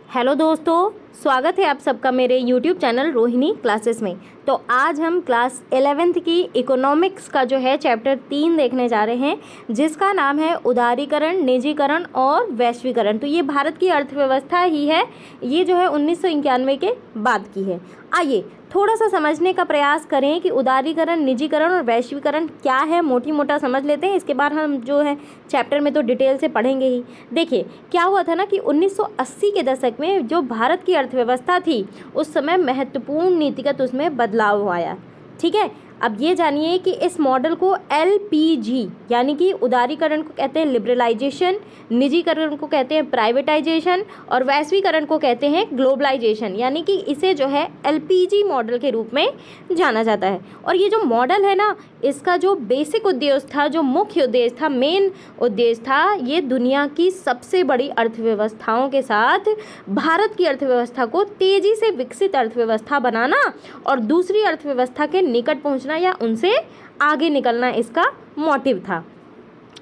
Hello दोस्तों, स्वागत है आप सबका मेरे YouTube चैनल रोहिणी क्लासेस में। तो आज हम क्लास 11th की इकोनॉमिक्स का जो है चैप्टर 3 देखने जा रहे हैं, जिसका नाम है उदारीकरण, निजीकरण और वैश्वीकरण। तो ये भारत की अर्थव्यवस्था ही है, ये जो है 1991 के बाद की है। आइए थोड़ा सा समझने का प्रयास करें कि उदारीकरण, निजीकरण और वैश्वीकरण क्या है, मोटी मोटा समझ लेते हैं। इसके बाद हम जो है चैप्टर में तो डिटेल से पढ़ेंगे ही। देखिए क्या हुआ था ना कि 1980 के दशक में जो भारत की अर्थव्यवस्था थी, उस समय महत्वपूर्ण नीतिगत उसमें बदलाव आया। ठीक है, अब ये जानिए कि इस मॉडल को LPG यानी कि उदारीकरण को कहते हैं लिबरलाइजेशन, निजीकरण को कहते हैं प्राइवेटाइजेशन और वैश्वीकरण को कहते हैं ग्लोबलाइजेशन, यानी कि इसे जो है LPG मॉडल के रूप में जाना जाता है। और ये जो मॉडल है ना, इसका जो बेसिक उद्देश्य था, जो मुख्य उद्देश्य था, मेन उद्देश्य था, ये दुनिया की सबसे बड़ी अर्थव्यवस्थाओं के साथ भारत की अर्थव्यवस्था को तेज़ी से विकसित अर्थव्यवस्था बनाना और दूसरी अर्थव्यवस्था के निकट पहुँचना या उनसे आगे निकलना इसका मोटिव था।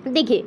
देखिए,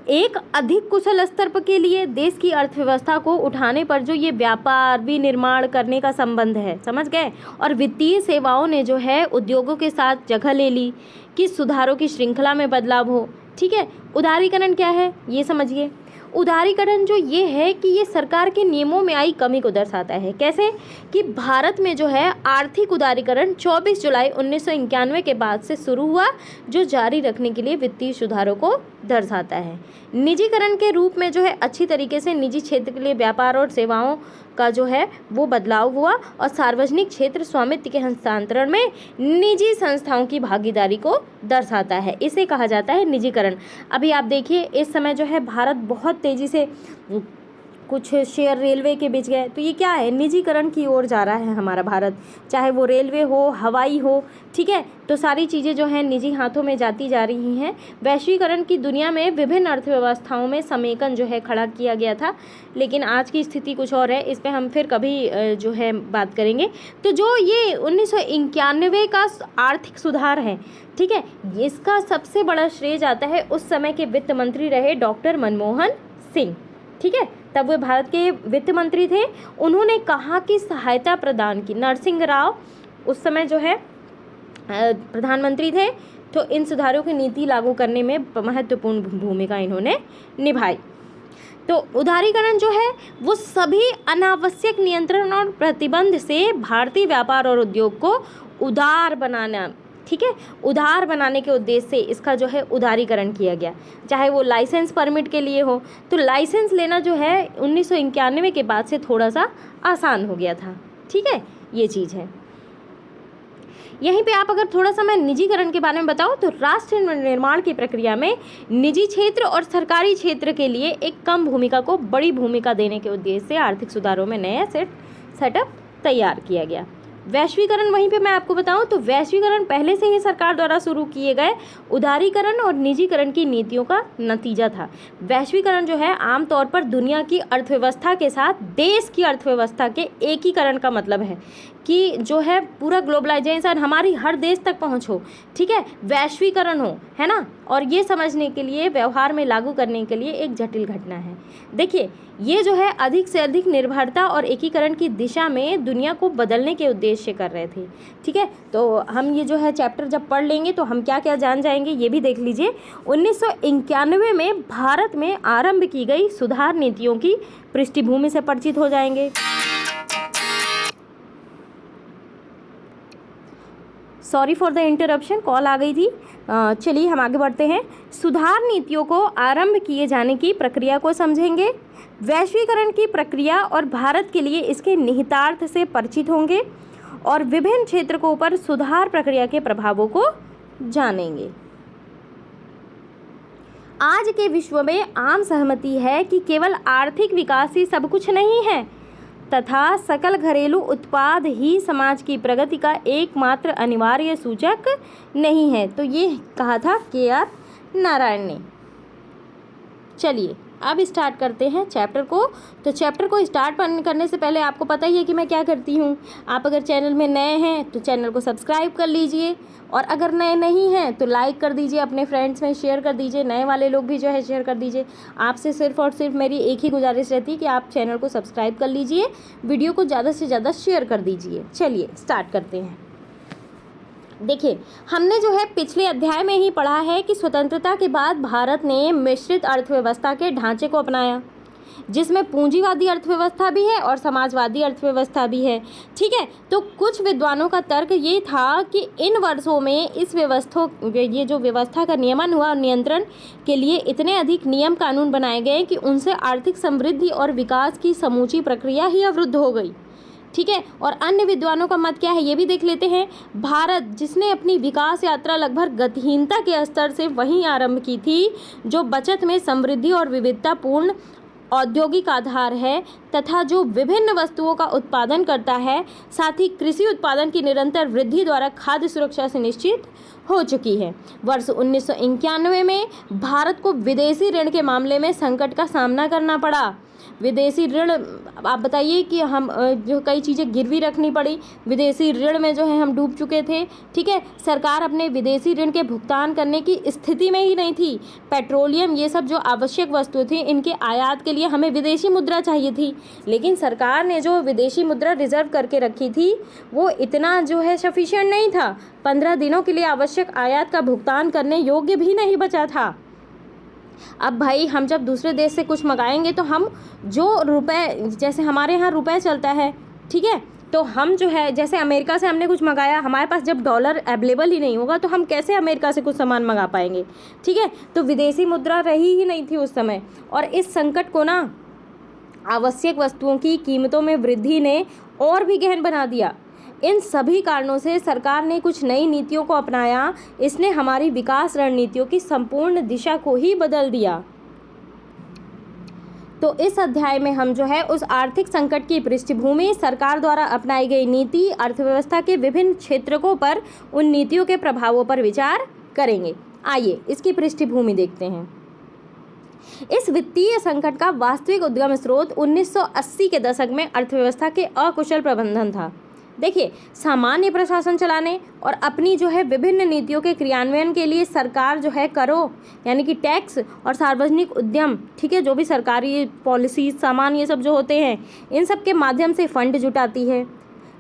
एक अधिक कुशल स्तर पर के लिए देश की अर्थव्यवस्था को उठाने पर जो ये व्यापार विनिर्माण करने का संबंध है, समझ गए। और वित्तीय सेवाओं ने जो है उद्योगों के साथ जगह ले ली कि सुधारों की श्रृंखला में बदलाव हो। ठीक है, उदारीकरण क्या है ये समझिए। उदारीकरण जो ये है कि ये सरकार के नियमों में आई कमी को दर्शाता है। कैसे कि भारत में जो है आर्थिक उदारीकरण 24 जुलाई 1991 के बाद से शुरू हुआ, जो जारी रखने के लिए वित्तीय सुधारों को दर्शाता है। निजीकरण के रूप में जो है अच्छी तरीके से निजी क्षेत्र के लिए व्यापार और सेवाओं का जो है वो बदलाव हुआ और सार्वजनिक क्षेत्र स्वामित्व के हस्तांतरण में निजी संस्थाओं की भागीदारी को दर्शाता है। इसे कहा जाता है निजीकरण। अभी आप देखिए, इस समय जो है भारत बहुत तेज़ी से कुछ शेयर रेलवे के बिच गए, तो ये क्या है, निजीकरण की ओर जा रहा है हमारा भारत। चाहे वो रेलवे हो, हवाई हो, ठीक है, तो सारी चीज़ें जो हैं निजी हाथों में जाती जा रही हैं। वैश्वीकरण की दुनिया में विभिन्न अर्थव्यवस्थाओं में समेकन जो है खड़ा किया गया था, लेकिन आज की स्थिति कुछ और है, इस पर हम फिर कभी जो है बात करेंगे। तो जो ये 1991 का आर्थिक सुधार है, ठीक है, इसका सबसे बड़ा श्रेय जाता है उस समय के वित्त मंत्री रहे डॉक्टर मनमोहन सिंह। ठीक है, तब वे भारत के वित्त मंत्री थे। उन्होंने कहा कि सहायता प्रदान की। नरसिंह राव उस समय जो है प्रधानमंत्री थे, तो इन सुधारों की नीति लागू करने में महत्वपूर्ण भूमिका इन्होंने निभाई। तो उदारीकरण जो है वो सभी अनावश्यक नियंत्रण और प्रतिबंध से भारतीय व्यापार और उद्योग को उदार बनाना, ठीक है, उदार बनाने के उद्देश्य से इसका जो है उदारीकरण किया गया। चाहे वो लाइसेंस परमिट के लिए हो, तो लाइसेंस लेना जो है 1991 के बाद से थोड़ा सा आसान हो गया था। ठीक है, ये चीज़ है। यहीं पे आप अगर थोड़ा सा मैं निजीकरण के बारे में बताऊं, तो राष्ट्र निर्माण की प्रक्रिया में निजी क्षेत्र और सरकारी क्षेत्र के लिए एक कम भूमिका को बड़ी भूमिका देने के उद्देश्य से आर्थिक सुधारों में नया सेटअप तैयार किया गया। वैश्वीकरण, वहीं पे मैं आपको बताऊं तो वैश्वीकरण पहले से ही सरकार द्वारा शुरू किए गए उदारीकरण और निजीकरण की नीतियों का नतीजा था। वैश्वीकरण जो है आमतौर पर दुनिया की अर्थव्यवस्था के साथ देश की अर्थव्यवस्था के एकीकरण का मतलब है कि जो है पूरा ग्लोबलाइजेशन, हमारी हर देश तक पहुंच हो, ठीक है, वैश्वीकरण हो, है ना। और ये समझने के लिए, व्यवहार में लागू करने के लिए एक जटिल घटना है। देखिए, ये जो है अधिक से अधिक निर्भरता और एकीकरण की दिशा में दुनिया को बदलने के उद्देश्य कर रहे थे। ठीक है, तो हम ये जो है चैप्टर जब पढ़ लेंगे तो हम क्या क्या जान जाएंगे ये भी देख लीजिए। 1991 में भारत में आरंभ की गई सुधार नीतियों की पृष्ठभूमि से परिचित हो जाएंगे। Sorry for the interruption, call आ गई थी। चलिए हम आगे बढ़ते हैं। सुधार नीतियों को आरंभ किए जाने की प्रक्रिया को समझेंगे, वैश्वीकरण की प्रक्रिया और भारत के लिए इसके निहितार्थ से परिचित होंगे और विभिन्न क्षेत्रों पर सुधार प्रक्रिया के प्रभावों को जानेंगे। आज के विश्व में आम सहमति है कि केवल आर्थिक विकास ही सब कुछ नहीं है तथा सकल घरेलू उत्पाद ही समाज की प्रगति का एकमात्र अनिवार्य सूचक नहीं है। तो ये कहा था KR नारायण ने। चलिए अब स्टार्ट करते हैं चैप्टर को। तो चैप्टर को स्टार्ट करने से पहले आपको पता ही है कि मैं क्या करती हूँ। आप अगर चैनल में नए हैं तो चैनल को सब्सक्राइब कर लीजिए, और अगर नए नहीं हैं तो लाइक कर दीजिए, अपने फ्रेंड्स में शेयर कर दीजिए, नए वाले लोग भी जो है शेयर कर दीजिए। आपसे सिर्फ और सिर्फ मेरी एक ही गुजारिश रहती है कि आप चैनल को सब्सक्राइब कर लीजिए, वीडियो को ज़्यादा से ज़्यादा शेयर कर दीजिए। चलिए स्टार्ट करते हैं। देखिए, हमने जो है पिछले अध्याय में ही पढ़ा है कि स्वतंत्रता के बाद भारत ने मिश्रित अर्थव्यवस्था के ढांचे को अपनाया, जिसमें पूंजीवादी अर्थव्यवस्था भी है और समाजवादी अर्थव्यवस्था भी है। ठीक है, तो कुछ विद्वानों का तर्क ये था कि इन वर्षों में ये जो व्यवस्था का नियमन हुआ और नियंत्रण के लिए इतने अधिक नियम कानून बनाए गए कि उनसे आर्थिक समृद्धि और विकास की समूची प्रक्रिया ही अवरुद्ध हो गई। ठीक है, और अन्य विद्वानों का मत क्या है ये भी देख लेते हैं। भारत, जिसने अपनी विकास यात्रा लगभग गतिहीनता के स्तर से वहीं आरंभ की थी जो बचत में समृद्धि और विविधतापूर्ण औद्योगिक आधार है, तथा जो विभिन्न वस्तुओं का उत्पादन करता है, साथ ही कृषि उत्पादन की निरंतर वृद्धि द्वारा खाद्य सुरक्षा सुनिश्चित हो चुकी है। वर्ष 1991 में भारत को विदेशी ऋण के मामले में संकट का सामना करना पड़ा। विदेशी ऋण, आप बताइए कि हम जो कई चीज़ें गिरवी रखनी पड़ी, विदेशी ऋण में जो है हम डूब चुके थे। ठीक है, सरकार अपने विदेशी ऋण के भुगतान करने की स्थिति में ही नहीं थी। पेट्रोलियम, ये सब जो आवश्यक वस्तु थी, इनके आयात के लिए हमें विदेशी मुद्रा चाहिए थी, लेकिन सरकार ने जो विदेशी मुद्रा रिजर्व करके रखी थी वो इतना जो है सफिशिएंट नहीं था। 15 दिनों के लिए आवश्यक आयात का भुगतान करने योग्य भी नहीं बचा था। अब भाई, हम जब दूसरे देश से कुछ मंगाएंगे तो हम जो रुपए, जैसे हमारे यहाँ रुपए चलता है, ठीक है, तो हम जो है जैसे अमेरिका से हमने कुछ मंगाया, हमारे पास जब डॉलर अवेलेबल ही नहीं होगा तो हम कैसे अमेरिका से कुछ सामान मंगा पाएंगे। ठीक है, तो विदेशी मुद्रा रही ही नहीं थी उस समय, और इस संकट को ना आवश्यक वस्तुओं की कीमतों में वृद्धि ने और भी गहन बना दिया। इन सभी कारणों से सरकार ने कुछ नई नीतियों को अपनाया। इसने हमारी विकास रणनीतियों की संपूर्ण दिशा को ही बदल दिया। तो इस अध्याय में हम जो है उस आर्थिक संकट की पृष्ठभूमि, सरकार द्वारा अपनाई गई नीति, अर्थव्यवस्था के विभिन्न क्षेत्रों पर उन नीतियों के प्रभावों पर विचार करेंगे। आइए इसकी पृष्ठभूमि देखते हैं। इस वित्तीय संकट का वास्तविक उद्गम स्रोत 1980 के दशक में अर्थव्यवस्था के अकुशल प्रबंधन था। देखिए, सामान्य प्रशासन चलाने और अपनी जो है विभिन्न नीतियों के क्रियान्वयन के लिए सरकार जो है करों, यानी कि टैक्स, और सार्वजनिक उद्यम, ठीक है, जो भी सरकारी पॉलिसी, सामान, ये सब जो होते हैं, इन सब के माध्यम से फंड जुटाती है।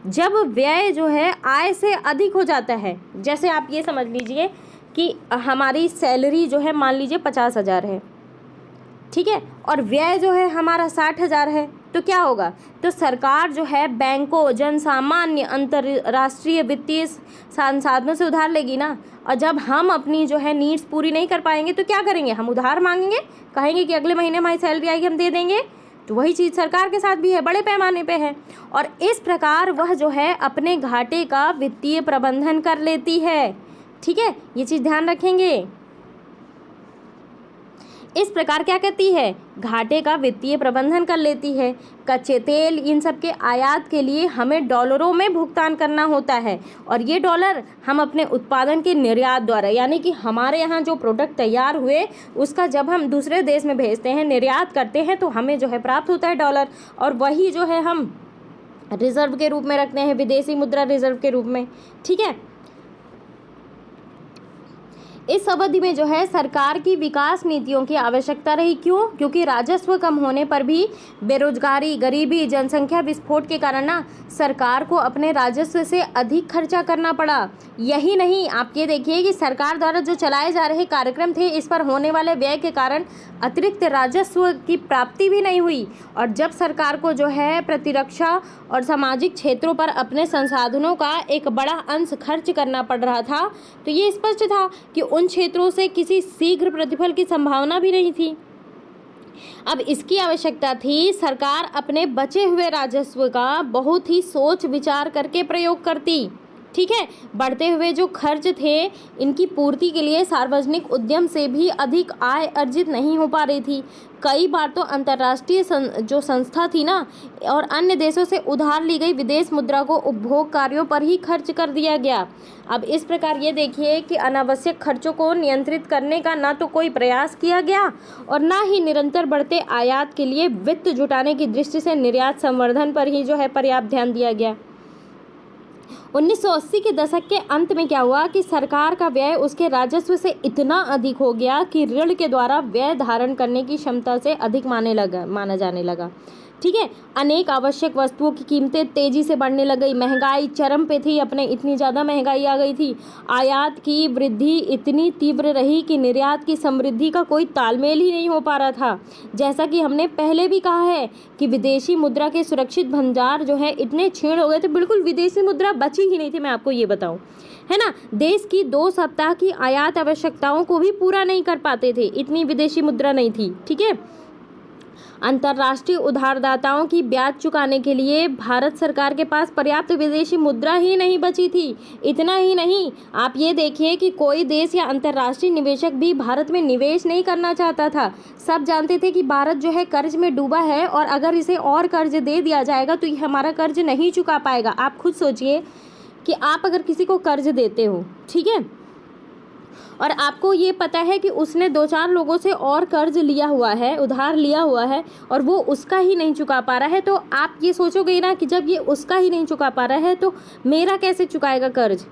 जब व्यय जो है आय से अधिक हो जाता है, जैसे आप ये समझ लीजिए कि हमारी सैलरी जो है मान लीजिए 50,000 है, ठीक है, और व्यय जो है हमारा 60,000 है, तो क्या होगा? तो सरकार जो है बैंकों, जनसामान्य, अंतर्राष्ट्रीय वित्तीय संसाधनों से उधार लेगी ना। और जब हम अपनी जो है नीड्स पूरी नहीं कर पाएंगे तो क्या करेंगे? हम उधार मांगेंगे, कहेंगे कि अगले महीने हमारी सैलरी आएगी, हम दे देंगे। तो वही चीज़ सरकार के साथ भी है, बड़े पैमाने पे है। और इस प्रकार वह जो है अपने घाटे का वित्तीय प्रबंधन कर लेती है। ठीक है, ये चीज़ ध्यान रखेंगे। इस प्रकार क्या कहती है? घाटे का वित्तीय प्रबंधन कर लेती है। कच्चे तेल, इन सब के आयात के लिए हमें डॉलरों में भुगतान करना होता है, और ये डॉलर हम अपने उत्पादन के निर्यात द्वारा, यानी कि हमारे यहाँ जो प्रोडक्ट तैयार हुए उसका जब हम दूसरे देश में भेजते हैं, निर्यात करते हैं, तो हमें जो है प्राप्त होता है डॉलर, और वही जो है हम रिजर्व के रूप में रखते हैं, विदेशी मुद्रा रिजर्व के रूप में। ठीक है, इस अवधि में जो है सरकार की विकास नीतियों की आवश्यकता रही। क्यों? क्योंकि राजस्व कम होने पर भी बेरोजगारी, गरीबी, जनसंख्या विस्फोट के कारण ना सरकार को अपने राजस्व से अधिक खर्चा करना पड़ा। यही नहीं, आप ये देखिए कि सरकार द्वारा जो चलाए जा रहे कार्यक्रम थे, इस पर होने वाले व्यय के कारण अतिरिक्त राजस्व की प्राप्ति भी नहीं हुई। और जब सरकार को जो है प्रतिरक्षा और सामाजिक क्षेत्रों पर अपने संसाधनों का एक बड़ा अंश खर्च करना पड़ रहा था, तो ये स्पष्ट था कि उन क्षेत्रों से किसी शीघ्र प्रतिफल की संभावना भी नहीं थी। अब इसकी आवश्यकता थी, सरकार अपने बचे हुए राजस्व का बहुत ही सोच विचार करके प्रयोग करती। ठीक है। बढ़ते हुए जो खर्च थे इनकी पूर्ति के लिए सार्वजनिक उद्यम से भी अधिक आय अर्जित नहीं हो पा रही थी। कई बार तो अंतर्राष्ट्रीय जो संस्था थी ना और अन्य देशों से उधार ली गई विदेश मुद्रा को उपभोग कार्यों पर ही खर्च कर दिया गया। अब इस प्रकार ये देखिए कि अनावश्यक खर्चों को नियंत्रित करने का ना तो कोई प्रयास किया गया और ना ही निरंतर बढ़ते आयात के लिए वित्त जुटाने की दृष्टि से निर्यात संवर्धन पर ही जो है पर्याप्त ध्यान दिया गया। 1980 के दशक के अंत में क्या हुआ कि सरकार का व्यय उसके राजस्व से इतना अधिक हो गया कि ऋण के द्वारा व्यय धारण करने की क्षमता से अधिक माना जाने लगा। ठीक है। अनेक आवश्यक वस्तुओं की कीमतें तेजी से बढ़ने लग गई, महंगाई चरम पे थी अपने, इतनी ज़्यादा महंगाई आ गई थी। आयात की वृद्धि इतनी तीव्र रही कि निर्यात की समृद्धि का कोई तालमेल ही नहीं हो पा रहा था। जैसा कि हमने पहले भी कहा है कि विदेशी मुद्रा के सुरक्षित भंडार जो है इतने क्षीण हो गए थे, बिल्कुल विदेशी मुद्रा बची ही नहीं थी। मैं आपको ये बताऊं, है ना, देश की 2 सप्ताह की आयात आवश्यकताओं को भी पूरा नहीं कर पाते थे, इतनी विदेशी मुद्रा नहीं थी। ठीक है। अंतर्राष्ट्रीय उधारदाताओं की ब्याज चुकाने के लिए भारत सरकार के पास पर्याप्त विदेशी मुद्रा ही नहीं बची थी। इतना ही नहीं, आप ये देखिए कि कोई देश या अंतर्राष्ट्रीय निवेशक भी भारत में निवेश नहीं करना चाहता था। सब जानते थे कि भारत जो है कर्ज में डूबा है और अगर इसे और कर्ज दे दिया जाएगा तो ये हमारा कर्ज नहीं चुका पाएगा। आप खुद सोचिए कि आप अगर किसी को कर्ज देते हो, ठीक है, और आपको ये पता है कि उसने 2-4 लोगों से और कर्ज लिया हुआ है, उधार लिया हुआ है और वो उसका ही नहीं चुका पा रहा है, तो आप ये सोचोगे ना कि जब ये उसका ही नहीं चुका पा रहा है तो मेरा कैसे चुकाएगा कर्ज।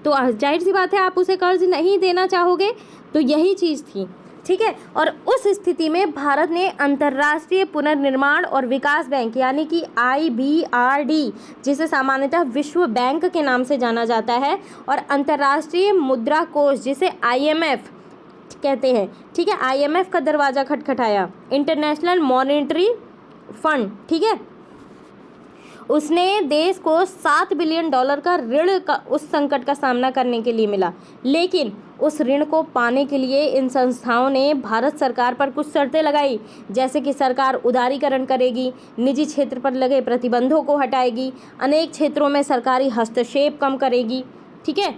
तो जाहिर सी बात है आप उसे कर्ज नहीं देना चाहोगे। तो यही चीज़ थी। ठीक है। और उस स्थिति में भारत ने अंतर्राष्ट्रीय पुनर्निर्माण और विकास बैंक यानी कि IBRD, जिसे सामान्यतः विश्व बैंक के नाम से जाना जाता है, और अंतर्राष्ट्रीय मुद्रा कोष जिसे IMF कहते हैं, ठीक है, IMF का दरवाज़ा खटखटाया, इंटरनेशनल मॉनेटरी फंड। ठीक है। उसने देश को $7 बिलियन का ऋण का उस संकट का सामना करने के लिए मिला, लेकिन उस ऋण को पाने के लिए इन संस्थाओं ने भारत सरकार पर कुछ शर्तें लगाई, जैसे कि सरकार उदारीकरण करेगी, निजी क्षेत्र पर लगे प्रतिबंधों को हटाएगी, अनेक क्षेत्रों में सरकारी हस्तक्षेप कम करेगी। ठीक है।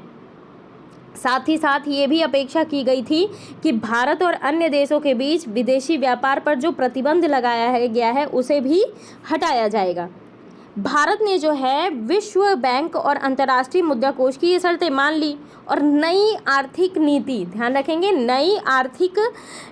साथ ही साथ ये भी अपेक्षा की गई थी कि भारत और अन्य देशों के बीच विदेशी व्यापार पर जो प्रतिबंध लगाया गया है उसे भी हटाया जाएगा। भारत ने जो है विश्व बैंक और अंतर्राष्ट्रीय मुद्रा कोष की ये शर्तें मान ली और नई आर्थिक नीति, ध्यान रखेंगे, नई आर्थिक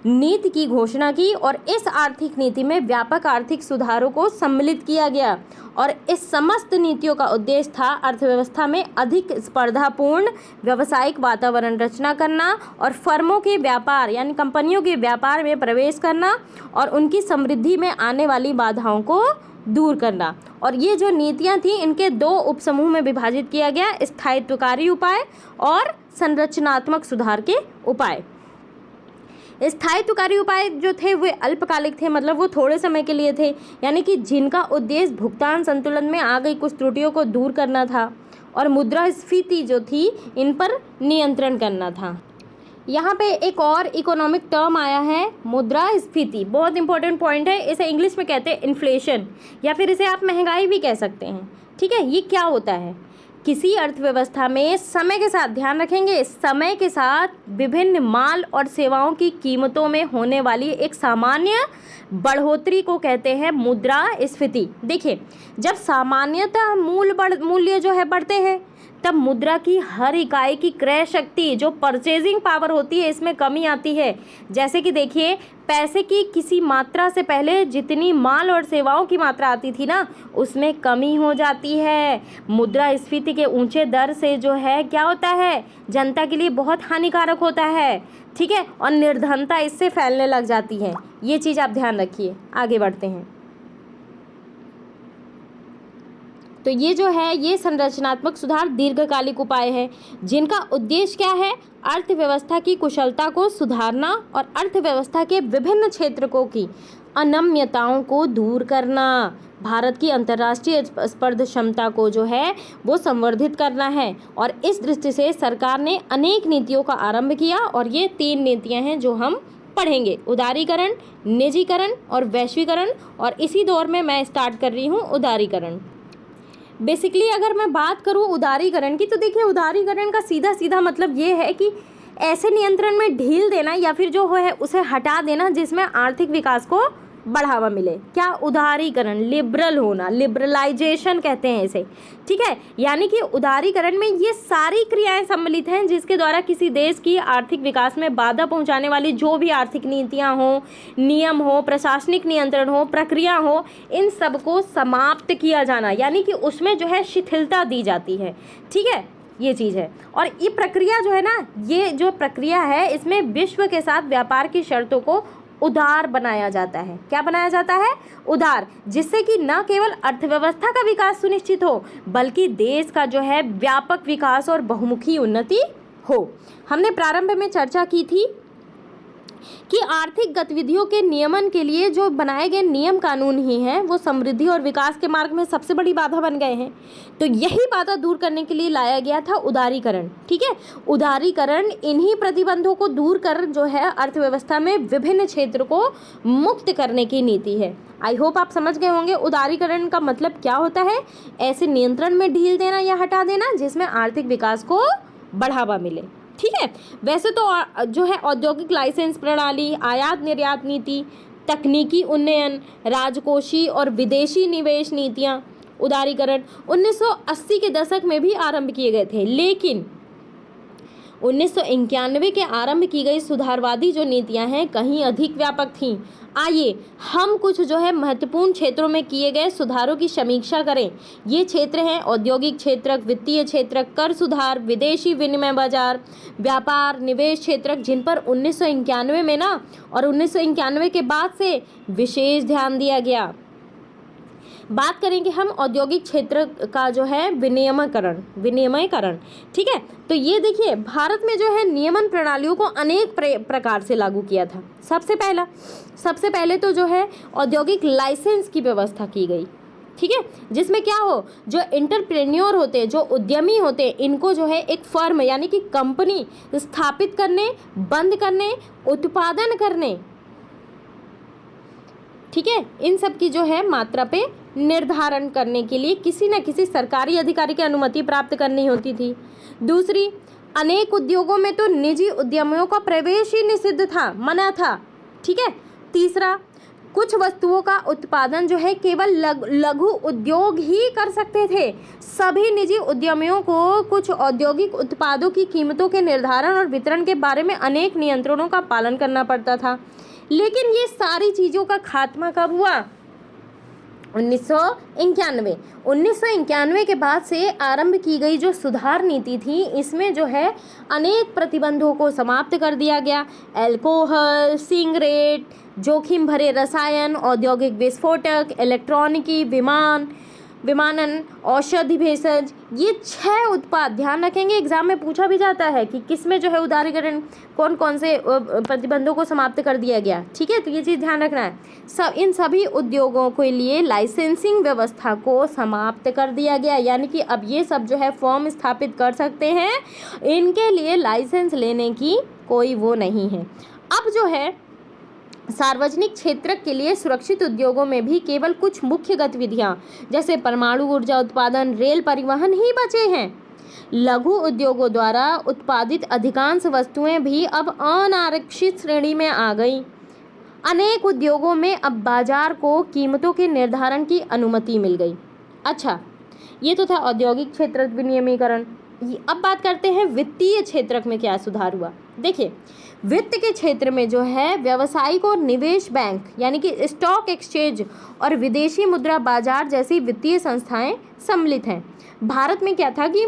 नीति की घोषणा की और इस आर्थिक नीति में व्यापक आर्थिक सुधारों को सम्मिलित किया गया और इस समस्त नीतियों का उद्देश्य था अर्थव्यवस्था में अधिक स्पर्धापूर्ण व्यावसायिक वातावरण रचना करना और फर्मों के व्यापार यानी कंपनियों के व्यापार में प्रवेश करना और उनकी समृद्धि में आने वाली बाधाओं को दूर करना। और ये जो नीतियां थी इनके 2 उपसमूह में विभाजित किया गया, स्थायित्वकारी उपाय और संरचनात्मक सुधार के उपाय। स्थायित्वकारी उपाय जो थे वे अल्पकालिक थे, मतलब वो थोड़े समय के लिए थे, यानी कि जिनका उद्देश्य भुगतान संतुलन में आ गई कुछ त्रुटियों को दूर करना था और मुद्रास्फीति जो थी इन पर नियंत्रण करना था। यहाँ पे एक और इकोनॉमिक टर्म आया है, मुद्रास्फीति। बहुत इंपॉर्टेंट पॉइंट है। इसे इंग्लिश में कहते हैं इन्फ्लेशन या फिर इसे आप महंगाई भी कह सकते हैं। ठीक है। ये क्या होता है? किसी अर्थव्यवस्था में समय के साथ, ध्यान रखेंगे, समय के साथ विभिन्न माल और सेवाओं की कीमतों में होने वाली एक सामान्य बढ़ोतरी को कहते हैं मुद्रास्फीति। देखिए, जब सामान्यतः मूल्य जो है बढ़ते हैं तब मुद्रा की हर इकाई की क्रय शक्ति, जो परचेजिंग पावर होती है, इसमें कमी आती है। जैसे कि देखिए, पैसे की किसी मात्रा से पहले जितनी माल और सेवाओं की मात्रा आती थी ना, उसमें कमी हो जाती है। मुद्रास्फीति के ऊंचे दर से जो है क्या होता है, जनता के लिए बहुत हानिकारक होता है। ठीक है। और निर्धनता इससे फैलने लग जाती है। ये चीज़ आप ध्यान रखिए। आगे बढ़ते हैं। तो ये जो है ये संरचनात्मक सुधार दीर्घकालिक उपाय है जिनका उद्देश्य क्या है, अर्थव्यवस्था की कुशलता को सुधारना और अर्थव्यवस्था के विभिन्न क्षेत्रों की अनम्यताओं को दूर करना, भारत की अंतर्राष्ट्रीय स्पर्धा क्षमता को जो है वो संवर्धित करना है। और इस दृष्टि से सरकार ने अनेक नीतियों का आरंभ किया और ये 3 नीतियां हैं जो हम पढ़ेंगे, उदारीकरण, निजीकरण और वैश्वीकरण। और इसी दौर में मैं स्टार्ट कर रही हूँ उदारीकरण। बेसिकली अगर मैं बात करूँ उदारीकरण की, तो देखिए उदारीकरण का सीधा सीधा मतलब ये है कि ऐसे नियंत्रण में ढील देना या फिर जो है उसे हटा देना जिसमें आर्थिक विकास को बढ़ावा मिले। क्या? उदारीकरण, लिबरल होना, लिबरलाइजेशन कहते हैं इसे, ठीक है। यानी कि उदारीकरण में ये सारी क्रियाएं सम्मिलित हैं जिसके द्वारा किसी देश की आर्थिक विकास में बाधा पहुंचाने वाली जो भी आर्थिक नीतियां हो, नियम हो, प्रशासनिक नियंत्रण हो, प्रक्रिया हो, इन सबको समाप्त किया जाना, यानी कि उसमें जो है शिथिलता दी जाती है, ठीक है, ये चीज़ है। और ये प्रक्रिया जो है ना, ये जो प्रक्रिया है इसमें विश्व के साथ व्यापार की शर्तों को उदार बनाया जाता है। क्या बनाया जाता है? उदार, जिससे कि न केवल अर्थव्यवस्था का विकास सुनिश्चित हो बल्कि देश का जो है व्यापक विकास और बहुमुखी उन्नति हो। हमने प्रारंभ में चर्चा की थी कि आर्थिक गतिविधियों के नियमन के लिए जो बनाए गए नियम कानून ही हैं वो समृद्धि और विकास के मार्ग में सबसे बड़ी बाधा बन गए हैं। तो यही बाधा दूर करने के लिए लाया गया था उदारीकरण, ठीक है। उदारीकरण इन्हीं प्रतिबंधों को दूर कर जो है अर्थव्यवस्था में विभिन्न क्षेत्र को मुक्त करने की नीति है। आई होप आप समझ गए होंगे उदारीकरण का मतलब क्या होता है। ऐसे नियंत्रण में ढील देना या हटा देना जिसमें आर्थिक विकास को बढ़ावा मिले, ठीक है। वैसे तो जो है औद्योगिक लाइसेंस प्रणाली, आयात निर्यात नीति, तकनीकी उन्नयन, राजकोषीय और विदेशी निवेश नीतियां, उदारीकरण 1980 के दशक में भी आरंभ किए गए थे, लेकिन 1991 के आरंभ की गई सुधारवादी जो नीतियां हैं कहीं अधिक व्यापक थीं। आइए हम कुछ जो है महत्वपूर्ण क्षेत्रों में किए गए सुधारों की समीक्षा करें। ये क्षेत्र हैं औद्योगिक क्षेत्र, वित्तीय क्षेत्र, कर सुधार, विदेशी विनिमय बाजार, व्यापार, निवेश क्षेत्र, जिन पर 1991 में ना और 1991 के बाद से विशेष ध्यान दिया गया। बात करेंगे हम औद्योगिक क्षेत्र का जो है विनियमयकरण, ठीक है। तो ये देखिए भारत में जो है नियमन प्रणालियों को अनेक प्रकार से लागू किया था। सबसे पहले तो जो है औद्योगिक लाइसेंस की व्यवस्था की गई, ठीक है, जिसमें क्या हो, जो एंटरप्रेन्योर होते हैं, जो उद्यमी होते हैं, इनको जो है एक फर्म यानी कि कंपनी स्थापित करने, बंद करने, उत्पादन करने, ठीक है, इन सब की जो है मात्रा पे निर्धारण करने के लिए किसी न किसी सरकारी अधिकारी की अनुमति प्राप्त करनी होती थी। दूसरी, अनेक उद्योगों में तो निजी उद्यमियों का प्रवेश ही निषिद्ध था, मना था, ठीक है। तीसरा, कुछ वस्तुओं का उत्पादन जो है केवल लघु उद्योग ही कर सकते थे। सभी निजी उद्यमियों को कुछ औद्योगिक उत्पादों की कीमतों के निर्धारण और वितरण के बारे में अनेक नियंत्रणों का पालन करना पड़ता था। लेकिन ये सारी चीज़ों का खात्मा कब हुआ? 1991 के बाद से आरंभ की गई जो सुधार नीति थी इसमें जो है अनेक प्रतिबंधों को समाप्त कर दिया गया। अल्कोहल, सिगरेट, जोखिम भरे रसायन, औद्योगिक विस्फोटक, इलेक्ट्रॉनिकी, विमानन, औषधि भेषज, ये 6 उत्पाद, ध्यान रखेंगे एग्जाम में पूछा भी जाता है कि किसमें जो है उदारीकरण कौन कौन से प्रतिबंधों को समाप्त कर दिया गया, ठीक है। तो ये चीज़ ध्यान रखना है। इन सभी उद्योगों के लिए लाइसेंसिंग व्यवस्था को समाप्त कर दिया गया, यानी कि अब ये सब जो है फर्म स्थापित कर सकते हैं, इनके लिए लाइसेंस लेने की कोई वो नहीं है। अब जो है सार्वजनिक क्षेत्र के लिए सुरक्षित उद्योगों में भी केवल कुछ मुख्य गतिविधियां जैसे परमाणु ऊर्जा उत्पादन, रेल परिवहन ही बचे हैं। लघु उद्योगों द्वारा उत्पादित अधिकांश वस्तुएं भी अब अनारक्षित श्रेणी में आ गई। अनेक उद्योगों में अब बाजार को कीमतों के निर्धारण की अनुमति मिल गई। अच्छा, ये तो था औद्योगिक क्षेत्र विनियमीकरण। अब बात करते हैं वित्तीय क्षेत्र में क्या सुधार हुआ। देखिए, वित्त के क्षेत्र में जो है व्यावसायिक और निवेश बैंक यानी कि स्टॉक एक्सचेंज और विदेशी मुद्रा बाजार जैसी वित्तीय संस्थाएं सम्मिलित हैं। भारत में क्या था कि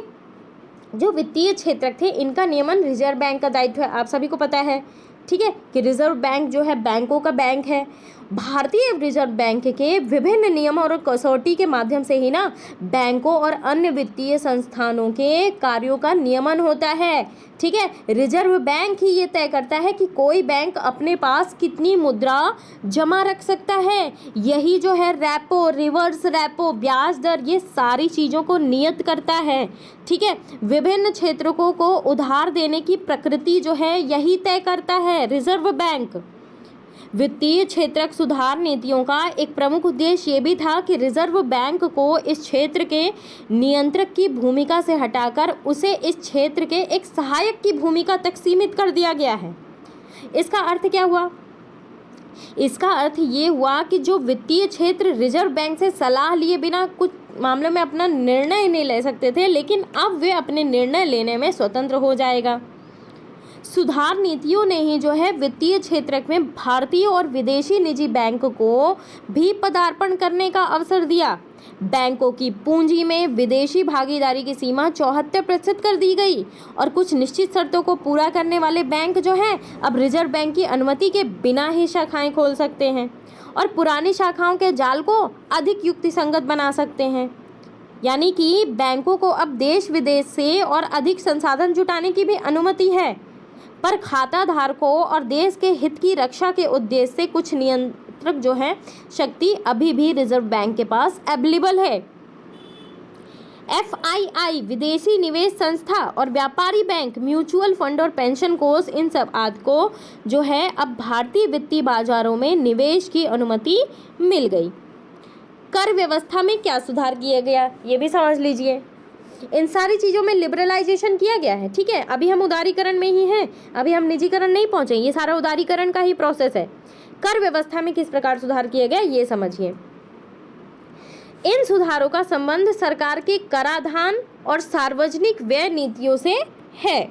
जो वित्तीय क्षेत्र थे इनका नियमन रिजर्व बैंक का दायित्व है, आप सभी को पता है, ठीक है, कि रिजर्व बैंक जो है बैंकों का बैंक है। भारतीय रिजर्व बैंक के विभिन्न नियमों और कसौटी के माध्यम से ही ना बैंकों और अन्य वित्तीय संस्थानों के कार्यों का नियमन होता है, ठीक है। रिजर्व बैंक ही ये तय करता है कि कोई बैंक अपने पास कितनी मुद्रा जमा रख सकता है। यही जो है रेपो, रिवर्स रेपो, ब्याज दर, ये सारी चीज़ों को नियत करता है, ठीक है। विभिन्न क्षेत्रों को उधार देने की प्रकृति जो है यही तय करता है रिजर्व बैंक। वित्तीय क्षेत्रक सुधार नीतियों का एक प्रमुख उद्देश्य ये भी था कि रिजर्व बैंक को इस क्षेत्र के नियंत्रक की भूमिका से हटाकर उसे इस क्षेत्र के एक सहायक की भूमिका तक सीमित कर दिया गया है। इसका अर्थ क्या हुआ? इसका अर्थ ये हुआ कि जो वित्तीय क्षेत्र रिजर्व बैंक से सलाह लिए बिना कुछ मामलों में अपना निर्णय नहीं ले सकते थे, लेकिन अब वे अपने निर्णय लेने में स्वतंत्र हो जाएगा। सुधार नीतियों ने ही जो है वित्तीय क्षेत्र में भारतीय और विदेशी निजी बैंक को भी पदार्पण करने का अवसर दिया। बैंकों की पूंजी में विदेशी भागीदारी की सीमा 74% कर दी गई और कुछ निश्चित शर्तों को पूरा करने वाले बैंक जो हैं अब रिजर्व बैंक की अनुमति के बिना ही शाखाएं खोल सकते हैं और पुरानी शाखाओं के जाल को अधिक युक्तिसंगत बना सकते हैं। यानी कि बैंकों को अब देश विदेश से और अधिक संसाधन जुटाने की भी अनुमति है, पर खाता धारकों और देश के हित की रक्षा के उद्देश्य से कुछ नियंत्रक जो है शक्ति अभी भी रिजर्व बैंक के पास अवेलेबल है। FII विदेशी निवेश संस्था और व्यापारी बैंक, म्यूचुअल फंड और पेंशन कोष, इन सब आदि को जो है अब भारतीय वित्तीय बाजारों में निवेश की अनुमति मिल गई। कर व्यवस्था में क्या सुधार किया गया ये भी समझ लीजिए। इन सारी चीज़ों में लिबरलाइजेशन किया गया है। ठीक है, अभी हम उदारीकरण में ही हैं, अभी हम निजीकरण नहीं पहुंचे, ये सारा उदारीकरण का ही प्रोसेस है। कर व्यवस्था में किस प्रकार सुधार किया गया ये समझिए। इन सुधारों का संबंध सरकार के कराधान और सार्वजनिक व्यय नीतियों से है।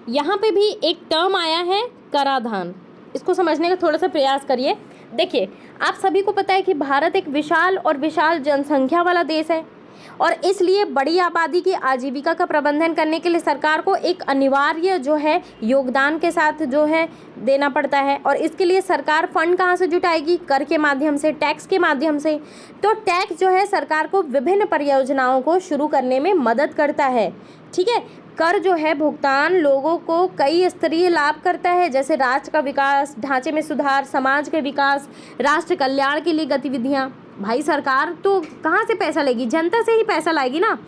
यहाँ पे भी एक टर्म आया है कराधान, इसको समझने का थोड़ा सा प्रयास करिए। देखिए, आप सभी को पता है कि भारत एक विशाल जनसंख्या वाला देश है और इसलिए बड़ी आबादी की आजीविका का प्रबंधन करने के लिए सरकार को एक अनिवार्य जो है योगदान के साथ जो है देना पड़ता है। और इसके लिए सरकार फंड कहाँ से जुटाएगी? कर के माध्यम से, टैक्स के माध्यम से। तो टैक्स जो है सरकार को विभिन्न परियोजनाओं को शुरू करने में मदद करता है। ठीक है, कर जो है भुगतान लोगों को कई स्तरीय लाभ करता है, जैसे राष्ट्र का विकास, ढांचे में सुधार, समाज के विकास, राष्ट्र कल्याण के लिए गतिविधियाँ। भाई सरकार तो कहाँ से पैसा लेगी? जनता से ही पैसा लाएगी ना।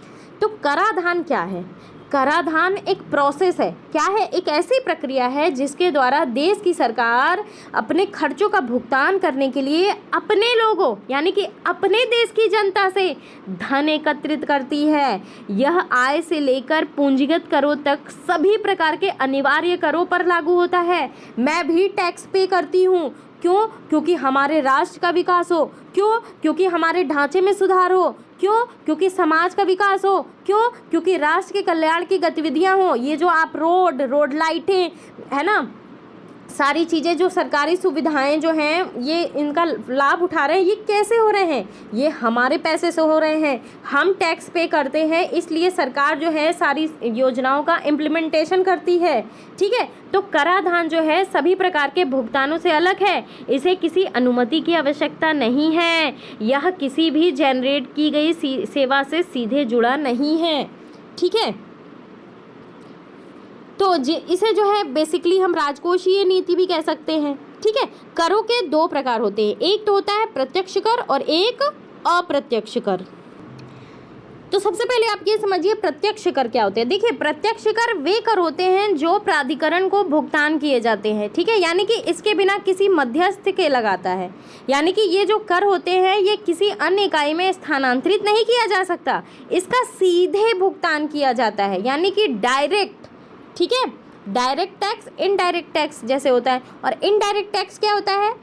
तो कराधान क्या है? कराधान एक प्रोसेस है। क्या है? एक ऐसी प्रक्रिया है जिसके द्वारा देश की सरकार अपने खर्चों का भुगतान करने के लिए अपने लोगों यानी कि अपने देश की जनता से धन एकत्रित करती है। यह आय से लेकर पूंजीगत करों तक सभी प्रकार के अनिवार्य करों पर लागू होता है। मैं भी टैक्स पे करती हूँ। क्यों? क्योंकि हमारे राष्ट्र का विकास हो। क्यों? क्योंकि हमारे ढांचे में सुधार हो। क्यों? क्योंकि समाज का विकास हो। क्यों? क्योंकि राष्ट्र के कल्याण की गतिविधियां हो। ये जो आप रोड लाइटें है ना, सारी चीज़ें जो सरकारी सुविधाएं जो हैं ये इनका लाभ उठा रहे हैं, ये कैसे हो रहे हैं? ये हमारे पैसे से हो रहे हैं। हम टैक्स पे करते हैं, इसलिए सरकार जो है सारी योजनाओं का इम्प्लीमेंटेशन करती है। ठीक है, तो कराधान जो है सभी प्रकार के भुगतानों से अलग है। इसे किसी अनुमति की आवश्यकता नहीं है। यह किसी भी जनरेट की गई सेवा से सीधे जुड़ा नहीं है। ठीक है, तो इसे जो है बेसिकली हम राजकोषीय नीति भी कह सकते हैं। ठीक है, करों के दो प्रकार होते हैं, एक तो होता है प्रत्यक्ष कर और एक अप्रत्यक्ष कर। तो सबसे पहले आप ये समझिए प्रत्यक्ष कर क्या होते हैं। देखिए, प्रत्यक्ष कर वे कर होते हैं जो प्राधिकरण को भुगतान किए जाते हैं। ठीक है, यानी कि इसके बिना किसी मध्यस्थ के लगाता है। यानी कि ये जो कर होते हैं ये किसी अन्य इकाई में स्थानांतरित नहीं किया जा सकता, इसका सीधे भुगतान किया जाता है, यानी कि डायरेक्ट। ठीक है, डायरेक्ट टैक्स, इनडायरेक्ट टैक्स जैसे होता है। और इनडायरेक्ट टैक्स क्या होता है?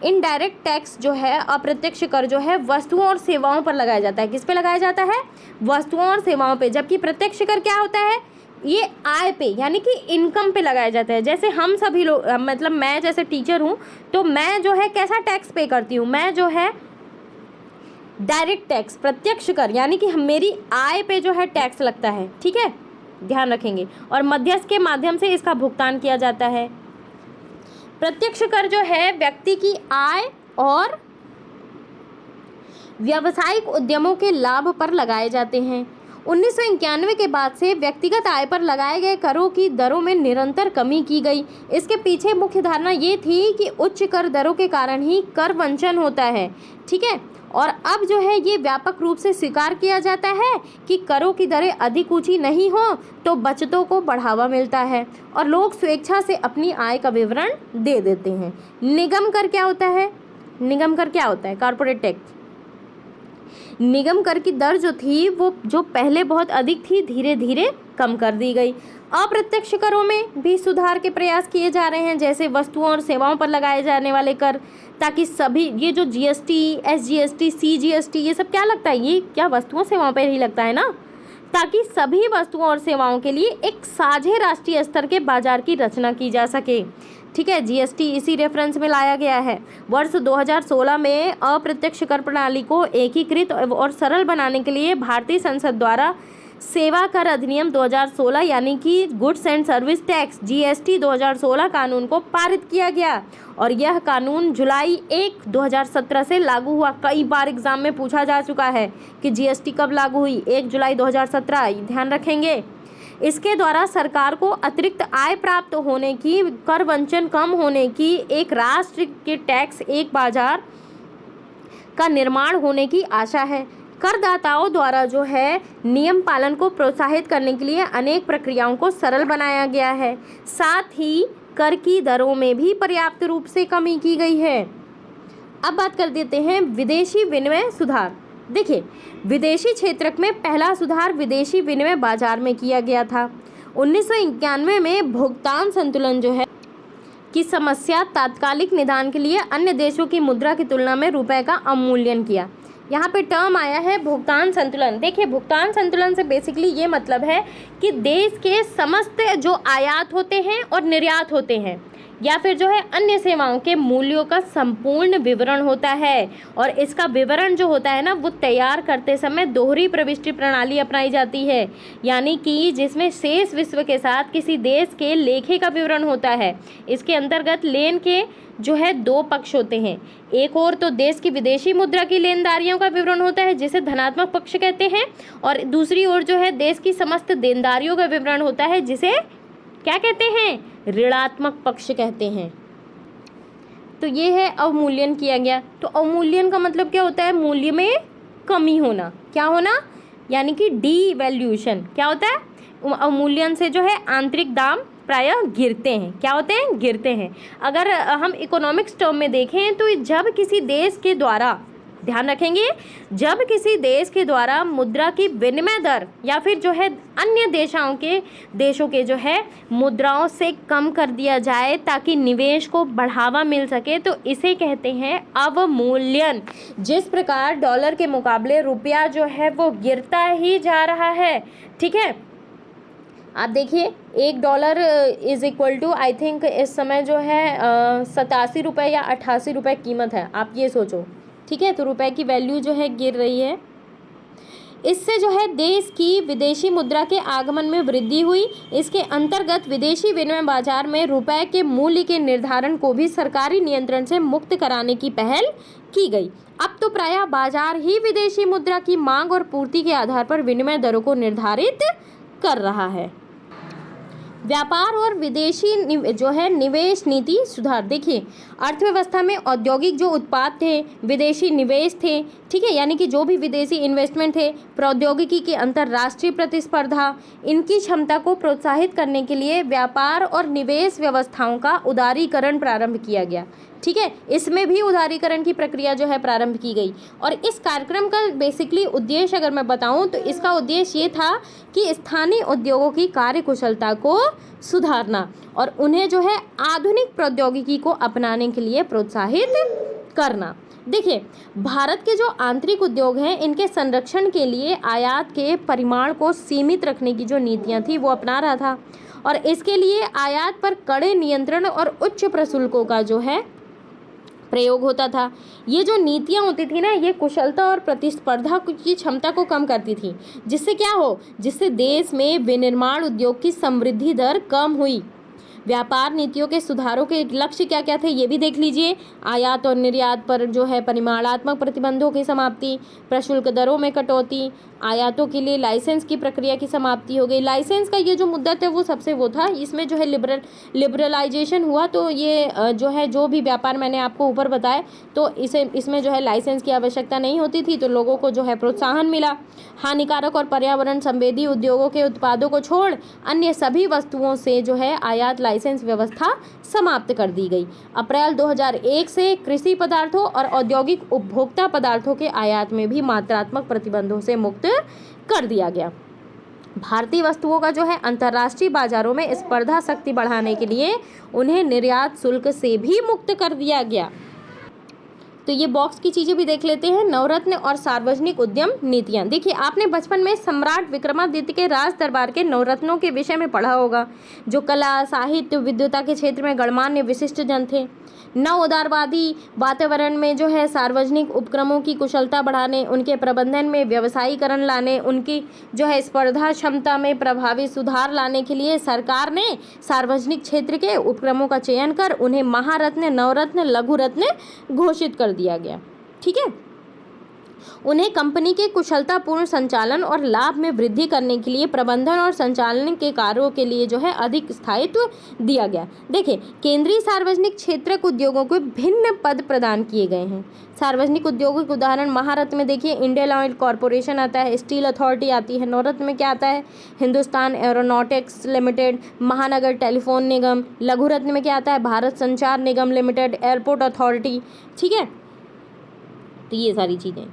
इनडायरेक्ट टैक्स जो है, अप्रत्यक्ष कर जो है वस्तुओं और सेवाओं पर लगाया जाता है। किस पे लगाया जाता है? वस्तुओं और सेवाओं पे। जबकि प्रत्यक्ष कर क्या होता है? ये आय पे यानी कि इनकम पे लगाया जाता है। जैसे हम सभी लोग, मतलब मैं जैसे टीचर हूँ तो मैं जो है कैसा टैक्स पे करती हूँ? मैं जो है डायरेक्ट टैक्स, प्रत्यक्ष कर यानी कि मेरी आय पे जो है टैक्स लगता है। ठीक है, ध्यान रखेंगे। और मध्यस्थ के माध्यम से इसका भुगतान किया जाता है। प्रत्यक्ष कर जो है व्यक्ति की आय और व्यावसायिक उद्यमों के लाभ पर लगाए जाते हैं। 1991 के बाद से व्यक्तिगत आय पर लगाए गए करों की दरों में निरंतर कमी की गई। इसके पीछे मुख्य धारणा ये थी कि उच्च कर दरों के कारण ही कर वंचन होता है। ठीक है, और अब जो है ये व्यापक रूप से स्वीकार किया जाता है कि करों की दरें अधिक ऊंची नहीं हो तो बचतों को बढ़ावा मिलता है और लोग स्वेच्छा से अपनी आय का विवरण दे देते हैं। निगम कर क्या होता है? निगम कर क्या होता है? Corporate tax. निगम कर की दर जो थी वो जो पहले बहुत अधिक थी धीरे धीरे कम कर दी गई। अप्रत्यक्ष करों में भी सुधार के प्रयास किए जा रहे हैं, जैसे वस्तुओं और सेवाओं पर लगाए जाने वाले कर, ताकि सभी ये जो जीएसटी, एसजीएसटी, सीजीएसटी ये सब क्या लगता है? ये क्या वस्तुओं सेवाओं पर ही लगता है ना, ताकि सभी वस्तुओं और सेवाओं के लिए एक साझे राष्ट्रीय स्तर के बाजार की रचना की जा सके। ठीक है, जीएसटी इसी रेफरेंस में लाया गया है। वर्ष 2016 में अप्रत्यक्ष कर प्रणाली को एकीकृत और सरल बनाने के लिए भारतीय संसद द्वारा सेवा कर अधिनियम 2016 यानी कि goods and service tax GST 2016 कानून को पारित किया गया और यह कानून जुलाई 1, 2017 से लागू हुआ। कई बार एग्जाम में पूछा जा चुका है कि जीएसटी कब लागू हुई? 1 जुलाई 2017, ध्यान रखेंगे। इसके द्वारा सरकार को अतिरिक्त आय प्राप्त होने की, कर वंचन कम होने की, एक राष्ट्र के टैक्स एक बाजार का निर्माण होने की आशा है। करदाताओं द्वारा जो है नियम पालन को प्रोत्साहित करने के लिए अनेक प्रक्रियाओं को सरल बनाया गया है। साथ ही कर की दरों में भी पर्याप्त रूप से कमी की गई है। अब बात कर देते हैं विदेशी विनिमय सुधार। देखिए, विदेशी क्षेत्र में पहला सुधार विदेशी विनिमय बाजार में किया गया था। 1991 में भुगतान संतुलन जो है की समस्या तात्कालिक निदान के लिए अन्य देशों की मुद्रा की तुलना में रुपए का अवमूल्यन किया। यहाँ पे टर्म आया है भुगतान संतुलन। देखिए, भुगतान संतुलन से बेसिकली ये मतलब है कि देश के समस्त जो आयात होते हैं और निर्यात होते हैं या फिर जो है अन्य सेवाओं के मूल्यों का संपूर्ण विवरण होता है और इसका विवरण जो होता है ना वो तैयार करते समय दोहरी प्रविष्टि प्रणाली अपनाई जाती है, यानी कि जिसमें शेष विश्व के साथ किसी देश के लेखे का विवरण होता है। इसके अंतर्गत लेन के जो है 2 पक्ष होते हैं। एक और तो देश की विदेशी मुद्रा की लेनदारियों का विवरण होता है जिसे धनात्मक पक्ष कहते हैं और दूसरी ओर जो है देश की समस्त देनदारियों का विवरण होता है जिसे क्या कहते हैं? ऋणात्मक पक्ष कहते हैं। तो ये है अवमूल्यन किया गया। तो अवमूल्यन का मतलब क्या होता है? मूल्य में कमी होना। क्या होना? यानी कि डीवैल्यूएशन। क्या होता है? अवमूल्यन से जो है आंतरिक दाम प्रायः गिरते हैं। क्या होते हैं? गिरते हैं। अगर हम इकोनॉमिक्स टर्म में देखें तो जब किसी देश के द्वारा, ध्यान रखेंगे, जब किसी देश के द्वारा मुद्रा की विनिमय दर या फिर जो है अन्य देशों के जो है मुद्राओं से कम कर दिया जाए ताकि निवेश को बढ़ावा मिल सके तो इसे कहते हैं अवमूल्यन। जिस प्रकार डॉलर के मुकाबले रुपया जो है वो गिरता ही जा रहा है। ठीक है, आप देखिए $1 is equal to I think इस समय जो है 87 रुपये या 88 रुपये कीमत है। आप ये सोचो, ठीक है, तो रुपए की वैल्यू जो है गिर रही है। इससे जो है देश की विदेशी मुद्रा के आगमन में वृद्धि हुई। इसके अंतर्गत विदेशी विनिमय बाजार में रुपए के मूल्य के निर्धारण को भी सरकारी नियंत्रण से मुक्त कराने की पहल की गई। अब तो प्रायः बाजार ही विदेशी मुद्रा की मांग और पूर्ति के आधार पर विनिमय दरों को निर्धारित कर रहा है। व्यापार और विदेशी जो है निवेश नीति सुधार। देखिए, अर्थव्यवस्था में औद्योगिक जो उत्पाद थे, विदेशी निवेश थे, ठीक है, यानी कि जो भी विदेशी इन्वेस्टमेंट थे, प्रौद्योगिकी की अंतर्राष्ट्रीय प्रतिस्पर्धा, इनकी क्षमता को प्रोत्साहित करने के लिए व्यापार और निवेश व्यवस्थाओं का उदारीकरण प्रारंभ किया गया। ठीक है, इसमें भी उदारीकरण की प्रक्रिया जो है प्रारंभ की गई और इस कार्यक्रम का बेसिकली उद्देश्य अगर मैं बताऊं तो इसका उद्देश्य ये था कि स्थानीय उद्योगों की कार्यकुशलता को सुधारना और उन्हें जो है आधुनिक प्रौद्योगिकी को अपनाने के लिए प्रोत्साहित करना। देखिए, भारत के जो आंतरिक उद्योग हैं इनके संरक्षण के लिए आयात के परिमाण को सीमित रखने की जो नीतियां थी वो अपना रहा था और इसके लिए आयात पर कड़े नियंत्रण और उच्च प्रशुल्कों का जो है प्रयोग होता था। ये जो नीतियाँ होती थी ना, ये कुशलता और प्रतिस्पर्धा की क्षमता को कम करती थी, जिससे क्या हो, जिससे देश में विनिर्माण उद्योग की समृद्धि दर कम हुई। व्यापार नीतियों के सुधारों के लक्ष्य क्या क्या थे ये भी देख लीजिए। आयात और निर्यात पर जो है परिमाणात्मक प्रतिबंधों की समाप्ति, प्रशुल्क दरों में कटौती, आयातों के लिए लाइसेंस की प्रक्रिया की समाप्ति हो गई। लाइसेंस का ये जो मुद्दा था वो सबसे वो था, इसमें जो है लिबरलाइजेशन हुआ। तो ये जो है जो भी व्यापार मैंने आपको ऊपर बताया तो इसमें जो है लाइसेंस की आवश्यकता नहीं होती थी, तो लोगों को जो है प्रोत्साहन मिला। हानिकारक और पर्यावरण संवेदी उद्योगों के उत्पादों को छोड़ अन्य सभी वस्तुओं से जो है आयात लाइसेंस व्यवस्था समाप्त कर दी गई। अप्रैल 2001 से कृषि पदार्थों और औद्योगिक उपभोक्ता पदार्थों के आयात में भी मात्रात्मक प्रतिबंधों से मुक्त कर दिया गया। भारतीय वस्तुओं का जो है अंतर्राष्ट्रीय बाजारों में स्पर्धा शक्ति बढ़ाने के लिए उन्हें निर्यात शुल्क से भी मुक्त कर दिया गया। तो ये बॉक्स की चीज़ें भी देख लेते हैं। नवरत्न और सार्वजनिक उद्यम नीतियाँ। देखिए आपने बचपन में सम्राट विक्रमादित्य के राज दरबार के नवरत्नों के विषय में पढ़ा होगा, जो कला, साहित्य, विद्वता के क्षेत्र में गणमान्य विशिष्ट जन थे। नव उदारवादी वातावरण में जो है सार्वजनिक उपक्रमों की कुशलता बढ़ाने, उनके प्रबंधन में व्यवसायीकरण लाने, उनकी जो है स्पर्धा क्षमता में प्रभावी सुधार लाने के लिए सरकार ने सार्वजनिक क्षेत्र के उपक्रमों का चयन कर उन्हें महारत्न, नवरत्न, लघु रत्न घोषित कर दिया गया। ठीक है, उन्हें कंपनी के कुशलतापूर्ण संचालन और लाभ में वृद्धि करने के लिए प्रबंधन और संचालन के कार्यों के लिए जो है अधिक स्थायित्व दिया गया। देखिए केंद्रीय सार्वजनिक क्षेत्रक उद्योगों को भिन्न पद प्रदान किए गए हैं। सार्वजनिक उद्योगों के उदाहरण महारत्न में देखिए इंडियन ऑयल कॉरपोरेशन आता है, स्टील अथॉरिटी आती है। नवरत्न में क्या आता है? हिंदुस्तान एरोनॉटिक्स लिमिटेड, महानगर टेलीफोन निगम। लघु रत्न में क्या आता है? भारत संचार निगम लिमिटेड, एयरपोर्ट अथॉरिटी। ठीक है, तो ये सारी चीज़ें।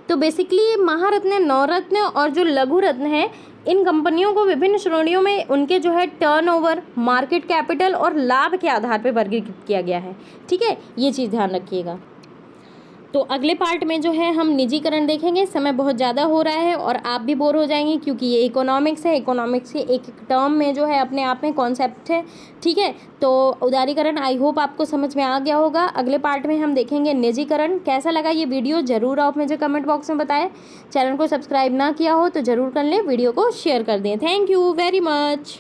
तो बेसिकली महारत्न, नवरत्न और जो लघु रत्न है, इन कंपनियों को विभिन्न श्रेणियों में उनके जो है टर्नओवर, मार्केट कैपिटल और लाभ के आधार पर वर्गीकृत किया गया है। ठीक है, ये चीज़ ध्यान रखिएगा। तो अगले पार्ट में जो है हम निजीकरण देखेंगे। समय बहुत ज़्यादा हो रहा है और आप भी बोर हो जाएंगे क्योंकि ये इकोनॉमिक्स है। इकोनॉमिक्स के एक टर्म में जो है अपने आप में कॉन्सेप्ट है। ठीक है, तो उदारीकरण आई होप आपको समझ में आ गया होगा। अगले पार्ट में हम देखेंगे निजीकरण। कैसा लगा ये वीडियो ज़रूर आप मुझे कमेंट बॉक्स में बताएं। चैनल को सब्सक्राइब ना किया हो तो ज़रूर कर लें, वीडियो को शेयर कर दें। Thank you very much.